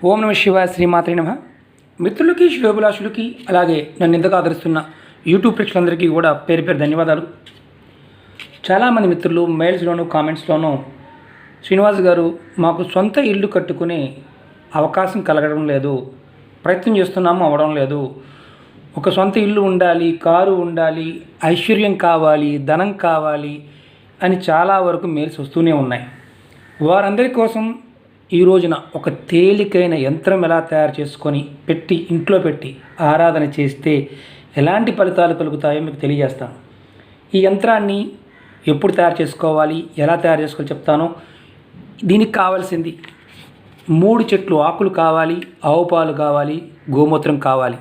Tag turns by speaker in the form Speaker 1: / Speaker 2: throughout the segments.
Speaker 1: ఓం నమ శివాయ, శ్రీమాత్రే నమః. మిత్రులకి, శ్రేయోభిలాషులకి, అలాగే నన్ను ఇంతగా ఆదరిస్తున్న యూట్యూబ్ ప్రేక్షకులందరికీ కూడా పేరు పేరు ధన్యవాదాలు. చాలామంది మిత్రులు మెయిల్స్లోనూ కామెంట్స్లోనూ శ్రీనివాస్ గారు మాకు సొంత ఇల్లు కట్టుకునే అవకాశం కలగడం లేదు, ప్రయత్నం చేస్తున్నాము, అవ్వడం లేదు, ఒక సొంత ఇల్లు ఉండాలి, కారు ఉండాలి, ఐశ్వర్యం కావాలి, ధనం కావాలి అని చాలా వరకు మెయిల్స్ వస్తూనే ఉన్నాయి. వారందరి కోసం ఈ రోజున ఒక తేలికైన యంత్రం ఎలా తయారు చేసుకొని ఇంట్లో పెట్టి ఆరాధన చేస్తే ఎలాంటి ఫలితాలు కలుగుతాయో మీకు తెలియజేస్తాను. ఈ యంత్రాన్ని ఎప్పుడు తయారు చేసుకోవాలి, ఎలా తయారు చేసుకోవాలి చెప్తాను. దీనికి కావాల్సింది 3 చెట్లు ఆకులు కావాలి, ఆవు పాలు కావాలి, గోమూత్రం కావాలి.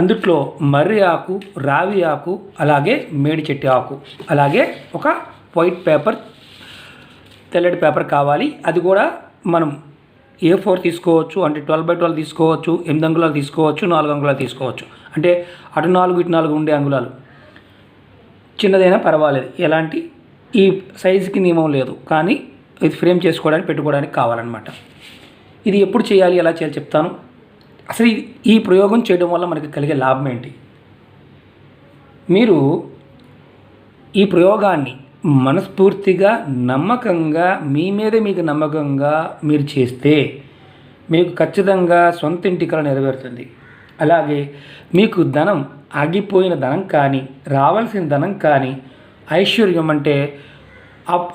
Speaker 1: అందుట్లో మర్రి ఆకు, రావి ఆకు, అలాగే మేడి చెట్టు ఆకు, అలాగే ఒక వైట్ పేపర్, తెల్లటి పేపర్ కావాలి. అది కూడా మనం A4 తీసుకోవచ్చు, అంటే 12x12 తీసుకోవచ్చు, 8 అంగుళాలు తీసుకోవచ్చు, 4 అంగుళాలు తీసుకోవచ్చు. అంటే అటు 4 ఇటు 4 ఉండే అంగుళాలు, చిన్నదైనా పర్వాలేదు, ఎలాంటి ఈ సైజుకి నియమం లేదు, కానీ ఇది ఫ్రేమ్ చేసుకోవడానికి పెట్టుకోవడానికి కావాలన్నమాట. ఇది ఎప్పుడు చేయాలి, ఎలా చేయాలి చెప్తాను. అసలు ఈ ప్రయోగం చేయడం వల్ల మనకి కలిగే లాభం ఏంటి? మీరు ఈ ప్రయోగాన్ని మనస్ఫూర్తిగా, నమ్మకంగా, మీ మీద మీకు నమ్మకంగా మీరు చేస్తే మీకు ఖచ్చితంగా సొంత ఇంటి కల నెరవేరుతుంది. అలాగే మీకు ధనం, ఆగిపోయిన ధనం కానీ, రావాల్సిన ధనం కానీ, ఐశ్వర్యం అంటే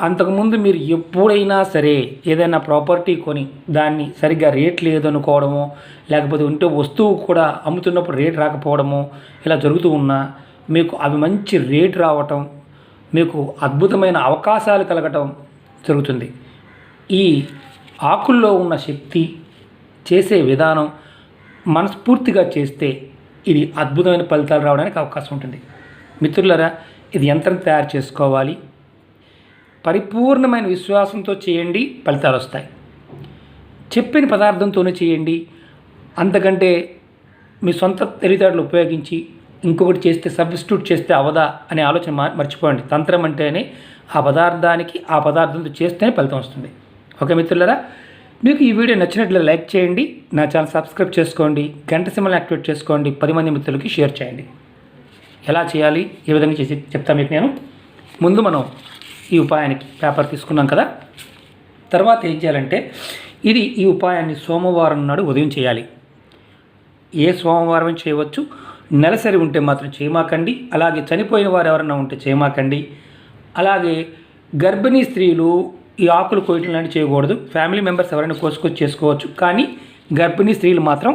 Speaker 1: అంతకుముందు మీరు ఎప్పుడైనా సరే ఏదైనా ప్రాపర్టీ కొని దాన్ని సరిగ్గా రేట్ లేదనుకోవడమో, లేకపోతే ఉంటే వస్తువు కూడా అమ్ముతున్నప్పుడు రేట్ రాకపోవడమో ఇలా జరుగుతూ ఉన్నా మీకు అవి మంచి రేట్ రావటం, మీకు అద్భుతమైన అవకాశాలు కలగటం జరుగుతుంది. ఈ ఆకుల్లో ఉన్న శక్తి, చేసే విధానం మనస్ఫూర్తిగా చేస్తే ఇది అద్భుతమైన ఫలితాలు రావడానికి అవకాశం ఉంటుంది. మిత్రులారా, ఇది యంత్రం తయారు చేసుకోవాలి, పరిపూర్ణమైన విశ్వాసంతో చేయండి, ఫలితాలు వస్తాయి. చెప్పిన పదార్థంతోనే చేయండి. అంతకంటే మీ సొంత తెలివితేటలు ఉపయోగించి ఇంకొకటి చేస్తే, సబ్స్టిట్యూట్ చేస్తే అవదా అనే ఆలోచన మర్చిపోండి. తంత్రం అంటేనే ఆ పదార్థానికి ఆ పదార్థంతో చేస్తేనే ఫలితం వస్తుంది. ఓకే మిత్రులారా, మీకు ఈ వీడియో నచ్చినట్లయితే లైక్ చేయండి, నా ఛానల్ సబ్స్క్రైబ్ చేసుకోండి, గంట సింబల్ని యాక్టివేట్ చేసుకోండి, 10 మంది మిత్రులకి షేర్ చేయండి. ఎలా చేయాలి, ఏ విధంగా చేసి చెప్తాను మీకు నేను. ముందు మనం ఈ ఉపాయానికి పేపర్ తీసుకున్నాం కదా, తర్వాత ఏం చేయాలంటే ఈ ఉపాయాన్ని సోమవారం నాడు ఉదయం చేయాలి. ఏ సోమవారం చేయవచ్చు, నెలసరి ఉంటే మాత్రం చేయమాకండి. అలాగే చనిపోయిన వారు ఎవరైనా ఉంటే చేయమాకండి. అలాగే గర్భిణీ స్త్రీలు ఈ ఆకులు కోయటం లాంటివి చేయకూడదు. ఫ్యామిలీ మెంబర్స్ ఎవరైనా కోసుకొచ్చి చేసుకోవచ్చు, కానీ గర్భిణీ స్త్రీలు మాత్రం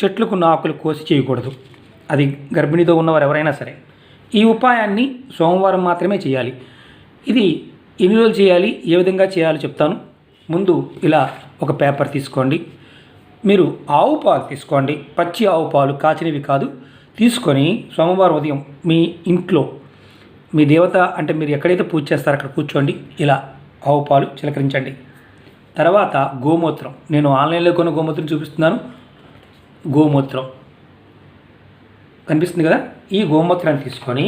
Speaker 1: చెట్లకున్న ఆకులు కోసి చేయకూడదు. అది గర్భిణీతో ఉన్నవారు ఎవరైనా సరే. ఈ ఉపాయాన్ని సోమవారం మాత్రమే చేయాలి. ఇది ఎన్ని రోజులు చేయాలి, ఏ విధంగా చేయాలో చెప్తాను. ముందు ఇలా ఒక పేపర్ తీసుకోండి. మీరు ఆవు పాలు తీసుకోండి, పచ్చి ఆవు పాలు, కాచినవి కాదు. తీసుకొని సోమవారం ఉదయం మీ ఇంట్లో మీ దేవత, అంటే మీరు ఎక్కడైతే పూజ చేస్తారో అక్కడ కూర్చోండి. ఇలా ఆవు పాలు చిలకరించండి. తర్వాత గోమూత్రం, నేను ఆన్లైన్లో కొన్న గోమూత్రం చూపిస్తున్నాను. గోమూత్రం కనిపిస్తుంది కదా, ఈ గోమూత్రాన్ని తీసుకొని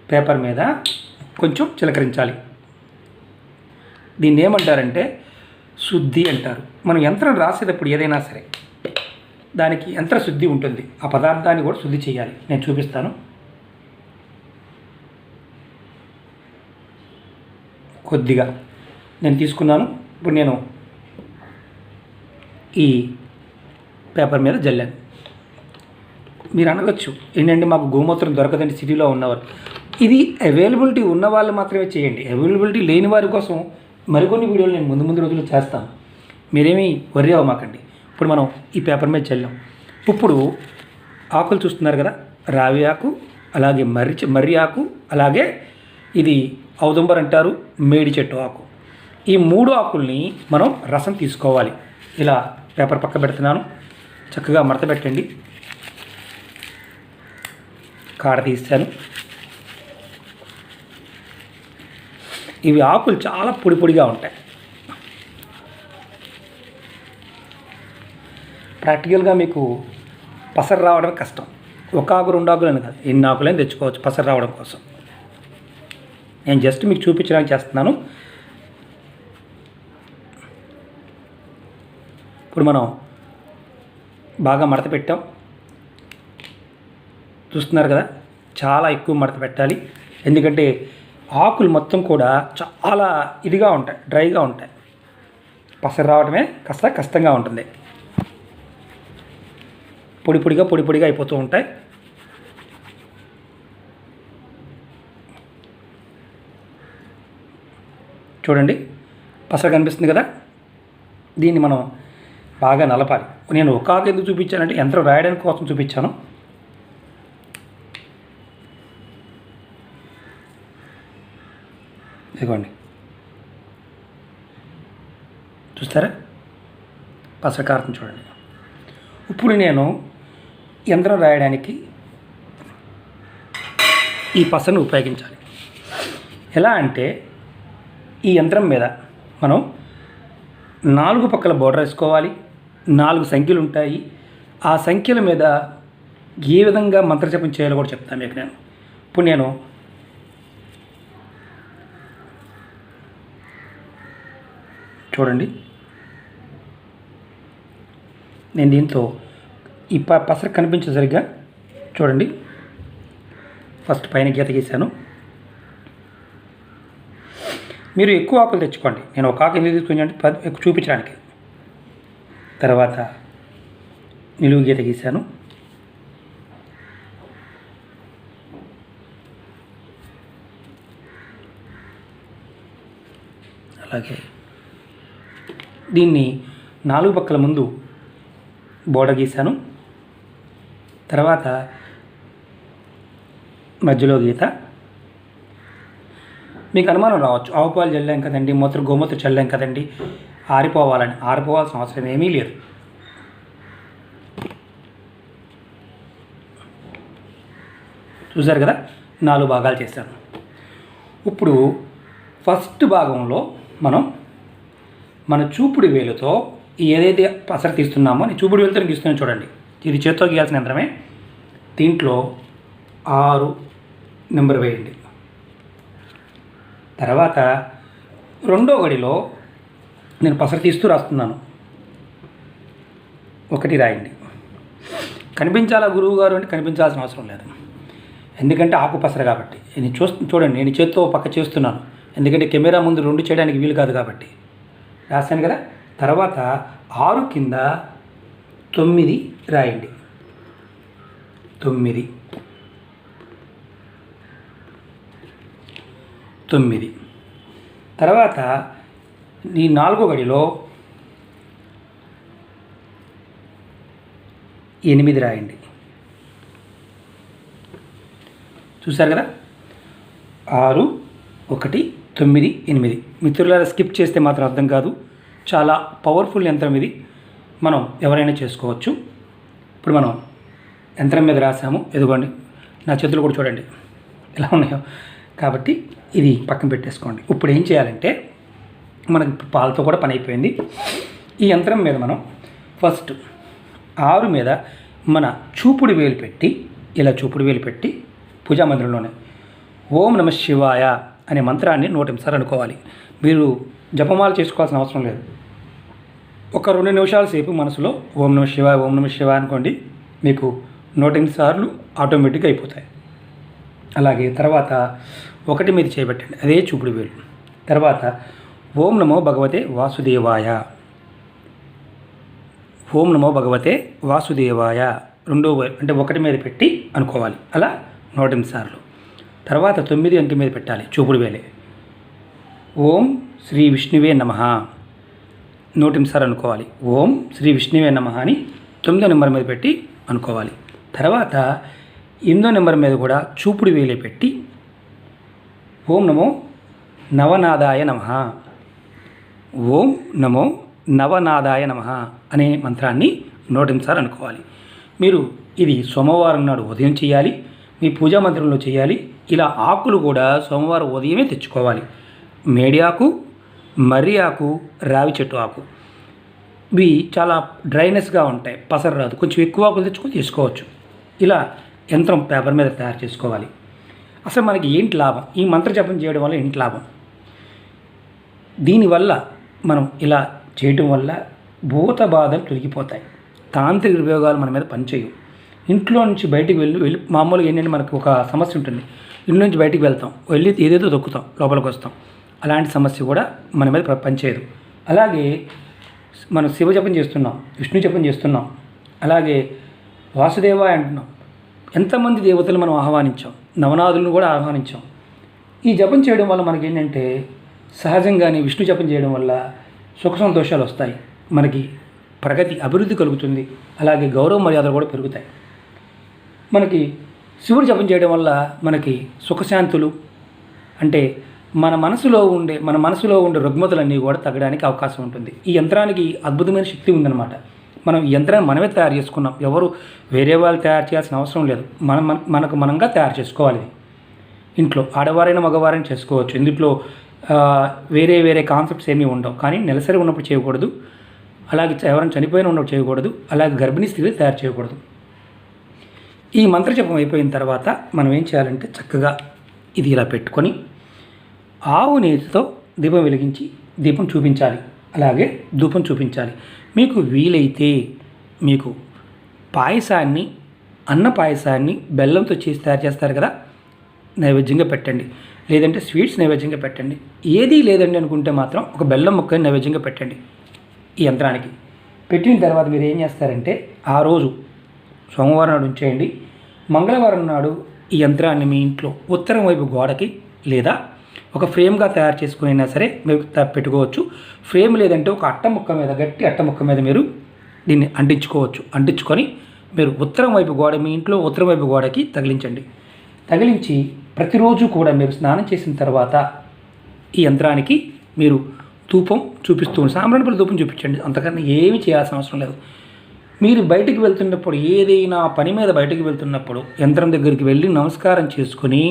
Speaker 1: పేపర్ మీద కొంచెం చిలకరించాలి. దీన్ని ఏమంటారంటే శుద్ధి అంటారు. మనం యంత్రం రాసేటప్పుడు ఏదైనా సరే దానికి యంత్ర శుద్ధి ఉంటుంది. ఆ పదార్థాన్ని కూడా శుద్ధి చేయాలి. నేను చూపిస్తాను. కొద్దిగా నేను తీసుకున్నాను. ఇప్పుడు నేను ఈ పేపర్ మీద జల్లాను. మీరు అనవచ్చు, ఏంటంటే మాకు గోమూత్రం దొరకదండి సిటీలో ఉన్నవారు. ఇది అవైలబిలిటీ ఉన్న వాళ్ళు మాత్రమే చేయండి. అవైలబిలిటీ లేని వారి కోసం మరికొన్ని వీడియోలు నేను ముందు రోజులు చేస్తాను. మీరేమీ వర్రీ అవ్వమాకండి. ఇప్పుడు మనం ఈ పేపర్ మీద చల్లాం. ఇప్పుడు ఆకులు చూస్తున్నారు కదా, రావి ఆకు, అలాగే మర్రి ఆకు, అలాగే ఇది ఔదుంబర్ అంటారు, మేడి చెట్టు ఆకు. ఈ 3 ఆకుల్ని మనం రసం తీసుకోవాలి. ఇలా పేపర్ పక్క పెడుతున్నాను. చక్కగా మడత పెట్టండి. కాడ తీస్తాను. ఇవి ఆకులు చాలా పొడి పొడిగా ఉంటాయి. ప్రాక్టికల్గా మీకు పసరు రావడం కష్టం. ఒక ఆకు 2 ఆకులు అని కాదు, ఎన్ని ఆకులైనా తెచ్చుకోవచ్చు పసరు రావడం కోసం. నేను జస్ట్ మీకు చూపించడానికి చేస్తున్నాను. ఇప్పుడు మనం బాగా మడత పెట్టాం, చూస్తున్నారు కదా. చాలా ఎక్కువ మడత పెట్టాలి, ఎందుకంటే ఆకులు మొత్తం కూడా చాలా ఇదిగా ఉంటాయి, డ్రైగా ఉంటాయి. పసరు రావడమే కాస్త కష్టంగా ఉంటుంది. పొడి పొడిగా అయిపోతూ ఉంటాయి. చూడండి, పసరు కనిపిస్తుంది కదా. దీన్ని మనం బాగా నలపాలి. నేను ఒక ఆకు ఎందుకు చూపించానంటే యంత్రం రాయడానికి కోసం చూపించాను. ఇదిగోండి, చూస్తారా పసరు కారుతుంది చూడండి. ఇప్పుడు నేను యంత్రం రాయడానికి ఈ పసరును ఉపయోగించాలి. ఎలా అంటే ఈ యంత్రం మీద మనం 4 పక్కల బోర్డర్ వేసుకోవాలి. 4 సంఖ్యలు ఉంటాయి. ఆ సంఖ్యల మీద ఏ విధంగా మంత్రజపం చేయాలో కూడా చెప్తాను మీకు నేను. ఇప్పుడు నేను చూడండి, నేను దీంతో ఈ పసరు కనిపించే సరిగ్గా చూడండి. ఫస్ట్ పైన గీత గీశాను. మీరు ఎక్కువ ఆకులు తెచ్చుకోండి. నేను ఒక ఆకు ఎందుకు తీసుకున్నాను ఎక్కువ చూపించడానికి. తర్వాత నిలువు గీత గీశాను. అలాగే దీన్ని 4 పక్కల ముందు బోర్డర్ గీశాను. తర్వాత మధ్యలో గీత. మీకు అనుమానం రావచ్చు, ఆవు పాలు చల్లాం కదండి, గోమూత్రం చల్లాం కదండి, ఆరిపోవాల్సిన అవసరం ఏమీ లేదు. చూసారు కదా, 4 భాగాలు చేశాను. ఇప్పుడు ఫస్ట్ భాగంలో మన చూపుడు వేలుతో ఏదైతే పసరు తీస్తున్నామో చూపుడు వేలుతో గీస్తున్నాను చూడండి. ఇది చేత్తో గీయాల్సిన యంత్రమే. దీంట్లో 6 నెంబర్ వేయండి. తర్వాత రెండో గడిలో నేను పసరు తీస్తూ రాస్తున్నాను. 1 రాయండి. కనిపించాలా గురువు గారు అంటే కనిపించాల్సిన అవసరం లేదు, ఎందుకంటే ఆకు పసరు కాబట్టి. చూడండి, నేను చేత్తో పక్క చేస్తున్నాను, ఎందుకంటే కెమెరా ముందు 2 చేయడానికి వీలు కాదు కాబట్టి. రాశాను కదా. తర్వాత 6 కింద 9 రాయండి. 9. తర్వాత ఈ 4వ గడిలో 8 రాయండి. చూసారు కదా, 6, 1, 9, 8. మిత్రులారా, స్కిప్ చేస్తే మాత్రం అర్థం కాదు. చాలా పవర్ఫుల్ యంత్రం ఇది, మనం ఎవరైనా చేసుకోవచ్చు. ఇప్పుడు మనం యంత్రం మీద రాసాము. ఎదుగోండి, నా చేతులు కూడా చూడండి ఎలా ఉన్నాయో. కాబట్టి ఇది పక్కన పెట్టేసుకోండి. ఇప్పుడు ఏం చేయాలంటే, మనకి పాలతో కూడా పని అయిపోయింది. ఈ యంత్రం మీద మనం ఫస్ట్ 6 మీద మన చూపుడు వేలు పెట్టి, ఇలా చూపుడు వేలు పెట్టి పూజా మందిరంలోనే ఓం నమః శివాయ అనే మంత్రాన్ని 108 సార్లు అనుకోవాలి. మీరు జపమాల చేసుకోవాల్సిన అవసరం లేదు. ఒక 2 నిమిషాల సేపు మనసులో ఓం నమః శివాయ ఓం నమః శివాయ అనుకోండి, మీకు 108 సార్లు ఆటోమేటిక్గా అయిపోతాయి. అలాగే తర్వాత 1 మీద చేయబెట్టండి, అదే చూపుడు వేలు. తర్వాత ఓం నమో భగవతే వాసుదేవాయ, ఓం నమో భగవతే వాసుదేవాయ రెండో అంటే 1 మీద పెట్టి అనుకోవాలి. అలా 108 సార్లు. తర్వాత 9 అంకె మీద పెట్టాలి చూపుడు వేలే. ఓం శ్రీ విష్ణువే నమః 108 సార్లు అనుకోవాలి. ఓం శ్రీ విష్ణువే నమః అని 9వ నెంబర్ మీద పెట్టి అనుకోవాలి. తర్వాత 8వ నెంబర్ మీద కూడా చూపుడు వేలే పెట్టి ఓం నమో నవనాదాయ నమః, ఓం నమో నవనాదాయ నమః అనే మంత్రాన్ని 108 సార్లు అనుకోవాలి. మీరు ఇది సోమవారం నాడు ఉదయం చేయాలి, మీ పూజా మందిరంలో చేయాలి. ఇలా ఆకులు కూడా సోమవారం ఉదయమే తెచ్చుకోవాలి. మేడి ఆకు, మర్రి ఆకు, రావి చెట్టు ఆకు, ఇవి చాలా డ్రైనెస్గా ఉంటాయి, పసరు రాదు. కొంచెం ఎక్కువ ఆకులు తెచ్చుకొని తీసుకోవచ్చు. ఇలా యంత్రం పేపర్ మీద తయారు చేసుకోవాలి. అసలు మనకి ఏంటి లాభం, ఈ మంత్ర జపం చేయడం వల్ల ఏంటి లాభం? దీనివల్ల మనం ఇలా చేయటం వల్ల భూత బాధలు తొలగిపోతాయి. తాంత్రిక ఉపయోగాలు మన మీద పనిచేయవు. ఇంట్లో నుంచి బయటికి వెళ్ళి మామూలుగా ఏంటంటే మనకు ఒక సమస్య ఉంటుంది. ఇంట్లో నుంచి బయటికి వెళ్తాం, వెళ్ళి ఏదేదో దొక్కుతాం, లోపలికి వస్తాం. అలాంటి సమస్య కూడా మన మీద పనిచేయదు. అలాగే మనం శివ జపం చేస్తున్నాం, విష్ణు జపం చేస్తున్నాం, అలాగే వాసుదేవ అంటున్నాం. ఎంతమంది దేవతలు మనం ఆహ్వానించాం, నవనాథులను కూడా ఆహ్వానించాం. ఈ జపం చేయడం వల్ల మనకి ఏంటంటే సహజంగానే విష్ణు జపం చేయడం వల్ల సుఖ సంతోషాలు వస్తాయి, మనకి ప్రగతి అభివృద్ధి కలుగుతుంది, అలాగే గౌరవ మర్యాదలు కూడా పెరుగుతాయి. మనకి శివుడు జపం చేయడం వల్ల మనకి సుఖశాంతులు, అంటే మన మనసులో ఉండే రుగ్మతలన్నీ కూడా తగ్గడానికి అవకాశం ఉంటుంది. ఈ యంత్రానికి అద్భుతమైన శక్తి ఉందన్నమాట. మనం ఈ యంత్రాన్ని మనమే తయారు చేసుకున్నాం, ఎవరు వేరే వాళ్ళు తయారు చేయాల్సిన అవసరం లేదు. మనకు మనంగా తయారు చేసుకోవాలి. ఇంట్లో ఆడవారైనా మగవారైనా చేసుకోవచ్చు. ఇందులో వేరే వేరే కాన్సెప్ట్స్ ఏమీ ఉండవు. కానీ నెలసరి ఉన్నప్పుడు చేయకూడదు, అలాగే ఎవరైనా చనిపోయిన ఉన్నప్పుడు చేయకూడదు, అలాగే గర్భిణీ స్త్రీలు తయారు చేయకూడదు. ఈ మంత్రజపం అయిపోయిన తర్వాత మనం ఏం చేయాలంటే చక్కగా ఇది ఇలా పెట్టుకొని ఆవు నేతితో దీపం వెలిగించి దీపం చూపించాలి, అలాగే ధూపం చూపించాలి. మీకు వీలైతే మీకు పాయసాన్ని, అన్న పాయసాన్ని బెల్లంతో చేసి తయారు చేస్తారు కదా, నైవేద్యంగా పెట్టండి. లేదంటే స్వీట్స్ నైవేద్యంగా పెట్టండి. ఏదీ లేదండి అనుకుంటే మాత్రం ఒక బెల్లం ముక్కని నైవేద్యంగా పెట్టండి. ఈ యంత్రానికి పెట్టిన తర్వాత మీరు ఏం చేస్తారంటే ఆ రోజు సోమవారం నాడు ఉంచేయండి. మంగళవారం నాడు ఈ యంత్రాన్ని మీ ఇంట్లో ఉత్తరం వైపు గోడకి లేదా ఒక ఫ్రేమ్గా తయారు చేసుకునైనా సరే మీరు పెట్టుకోవచ్చు. ఫ్రేమ్ లేదంటే ఒక అట్ట ముక్క మీద, గట్టి అట్ట ముక్క మీద మీరు దీన్ని అంటించుకోవచ్చు. అంటించుకొని మీరు ఉత్తరం వైపు గోడ, మీ ఇంట్లో ఉత్తరం వైపు గోడకి తగిలించండి. తగిలించి ప్రతిరోజు కూడా మీరు స్నానం చేసిన తర్వాత ఈ యంత్రానికి మీరు ధూపం చూపిస్తూ సాంబ్రాణి ధూపం చూపించండి. అంతకన్నా ఏమీ చేయాల్సిన అవసరం లేదు. మీరు బయటికి వెళ్తున్నప్పుడు, ఏదైనా పని మీద బయటికి వెళ్తున్నప్పుడు యంత్రం దగ్గరికి వెళ్ళి నమస్కారం చేసుకుని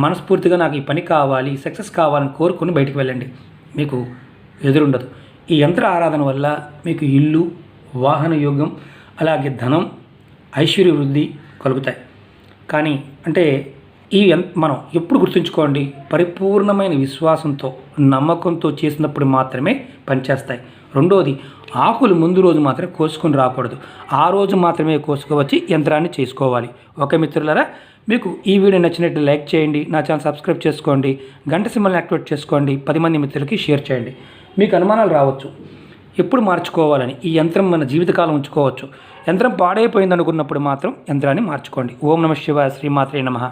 Speaker 1: మనస్ఫూర్తిగా నాకు ఈ పని కావాలి, సక్సెస్ కావాలని కోరుకొని బయటికి వెళ్ళండి. మీకు ఎదురుండదు. ఈ యంత్ర ఆరాధన వల్ల మీకు ఇల్లు, వాహన యోగం, అలాగే ధనం, ఐశ్వర్య వృద్ధి కలుగుతాయి. కానీ అంటే మనం ఎప్పుడు గుర్తుంచుకోండి, పరిపూర్ణమైన విశ్వాసంతో, నమ్మకంతో చేసినప్పుడు మాత్రమే పనిచేస్తాయి. రెండోది, ఆకులు ముందు రోజు మాత్రమే కోసుకొని రాకూడదు. ఆ రోజు మాత్రమే కోసుకువచ్చి యంత్రాన్ని చేసుకోవాలి. ఓకే మిత్రులారా, మీకు ఈ వీడియో నచ్చినట్టు లైక్ చేయండి, నా ఛానల్ సబ్స్క్రైబ్ చేసుకోండి, గంట సింబల్ని యాక్టివేట్ చేసుకోండి, 10 మంది మిత్రులకి షేర్ చేయండి. మీకు అనుమానాలు రావచ్చు ఎప్పుడు మార్చుకోవాలని. ఈ యంత్రం మన జీవితకాలం ఉంచుకోవచ్చు. యంత్రం పాడైపోయింది అనుకున్నప్పుడు మాత్రం యంత్రాన్ని మార్చుకోండి. ఓం నమః శివాయ, శ్రీమాత్రే నమః.